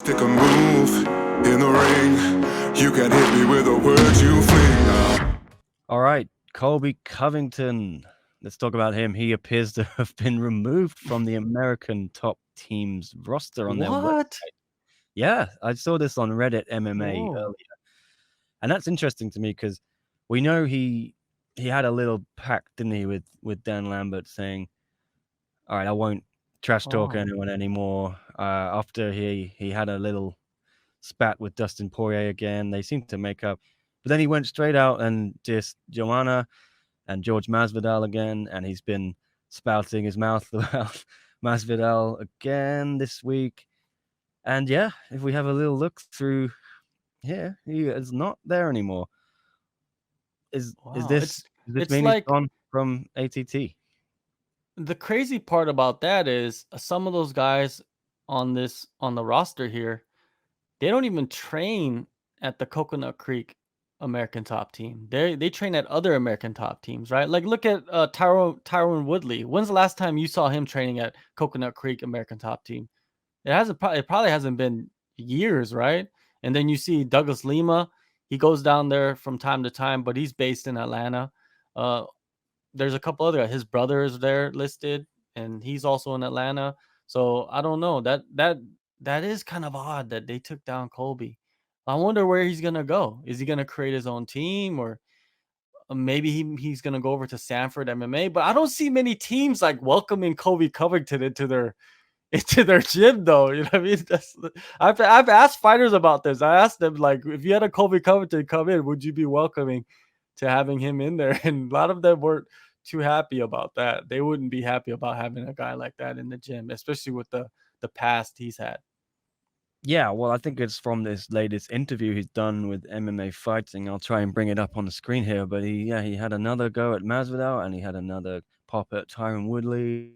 Take a move in the ring. You can hit me with the words you fling. All right, Colby Covington. Let's talk about him. He appears to have been removed from the American top team's roster on their website. What? Yeah, I saw this on Reddit MMA Whoa. earlier, and that's interesting to me because we know he had a little pact, didn't he, with Dan Lambert saying, "All right, I won't trash talk Oh. anyone anymore." After he had a little spat with Dustin Poirier again, they seemed to make up, but then he went straight out and dissed Joanna and George Masvidal again, and he's been spouting his mouth about Masvidal again this week. And yeah, if we have a little look through here, he is not there anymore. Is is Wow. this It's does this it's mean he's like gone from ATT? the crazy part about that is some of those guys on the roster here, they don't even train at the Coconut Creek American Top Team. They train at other American Top Teams, right? Like look at Tyron Woodley. When's the last time you saw him training at Coconut Creek American Top Team? It probably hasn't been years, right? And then you see Douglas Lima. He goes down there from time to time, but he's based in Atlanta. Uh, there's a couple other. His brother is there listed, and he's also in Atlanta. So I don't know. That is kind of odd that they took down Colby. I wonder where he's gonna go. Is he gonna create his own team, or maybe he's gonna go over to Sanford MMA? But I don't see many teams like welcoming Colby Covington into their gym though. You know what I mean? I've asked fighters about this. I asked them like, if you had a Colby Covington come in, would you be welcoming to having him in there? And a lot of them weren't too happy about that. They wouldn't be happy about having a guy like that in the gym, especially with the past he's had. Yeah, well, I think it's from this latest interview he's done with MMA Fighting. I'll try and bring it up on the screen here, but he had another go at Masvidal and he had another pop at Tyron Woodley.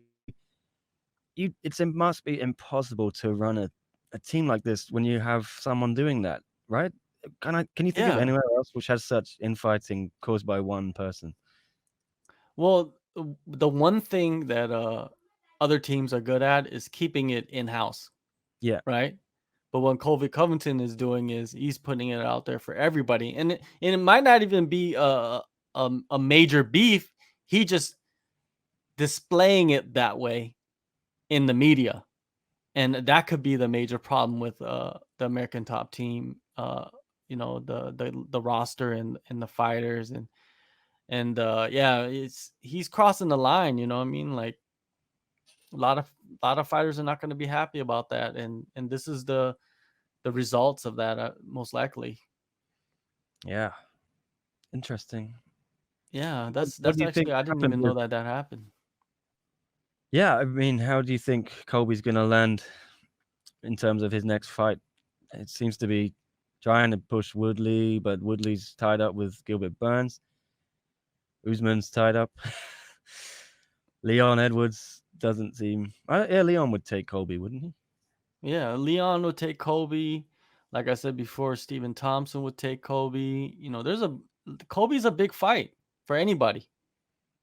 It must be impossible to run a team like this when you have someone doing that, right? Can you think of Yeah. anywhere else which has such infighting caused by one person? Well, the one thing that other teams are good at is keeping it in house, Yeah, right? But what Colby Covington is doing is he's putting it out there for everybody, and it might not even be a major beef. He just displaying it that way in the media, and that could be the major problem with the American Top Team. The roster and the fighters and yeah, he's crossing the line. You know what I mean? Like a lot of fighters are not going to be happy about that, and this is the results of that, most likely. yeah, interesting. Yeah, What that's do you think actually I didn't happened even know with? that happened. Yeah, I mean, how do you think Colby's gonna land in terms of his next fight? It seems to be trying to push Woodley, but Woodley's tied up with Gilbert Burns. Usman's tied up. Leon Edwards doesn't seem. Yeah, Leon would take Colby, wouldn't he? Yeah, Leon would take Colby. Like I said before, Stephen Thompson would take Colby. You know, there's a Colby's a big fight for anybody.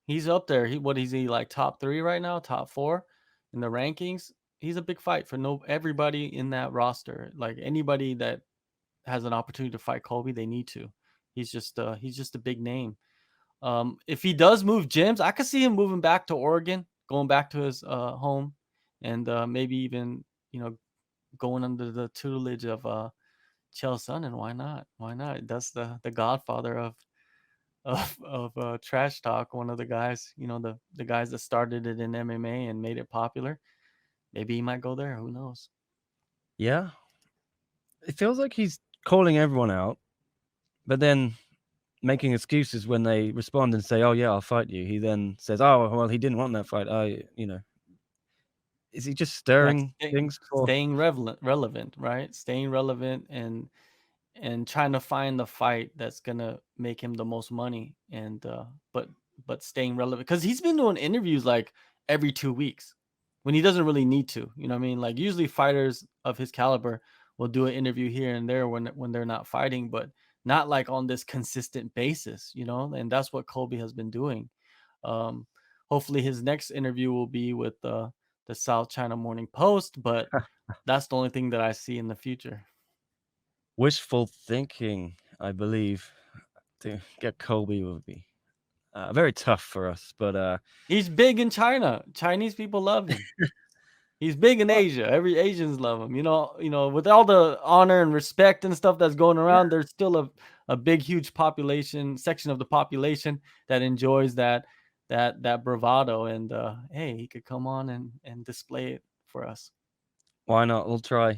He's up there. What is he like, top 3 right now, top 4 in the rankings? He's a big fight for no everybody in that roster. Like anybody that has an opportunity to fight Colby, they need to. He's just a big name. If he does move gyms, I could see him moving back to Oregon, going back to his home, and maybe even you know going under the tutelage of Chael Sonnen. Why not? Why not? That's the godfather of trash talk. One of the guys, the guys that started it in MMA and made it popular. Maybe he might go there. Who knows? Yeah. It feels like he's calling everyone out, but then making excuses when they respond and say, "Oh yeah, I'll fight you." He then says, "Oh well, he didn't want that fight." Is he just Yeah, stirring things for? staying relevant, right? Staying relevant and trying to find the fight that's gonna make him the most money, and but staying relevant because he's been doing interviews like every 2 weeks when he doesn't really need to. You know what I mean? Like usually fighters of his caliber will do an interview here and there when they're not fighting, but not like on this consistent basis. And that's what Colby has been doing. Um, Hopefully his next interview will be with the South China Morning Post, but that's the only thing that I see in the future. Wishful thinking, I believe. To get Colby would be very tough for us, but He's big in China. Chinese people love him. He's big in Asia. Every Asians love him. With all the honor and respect and stuff that's going around, there's still a big, huge section of the population that enjoys that bravado. And hey, he could come on and display it for us. why not? We'll try.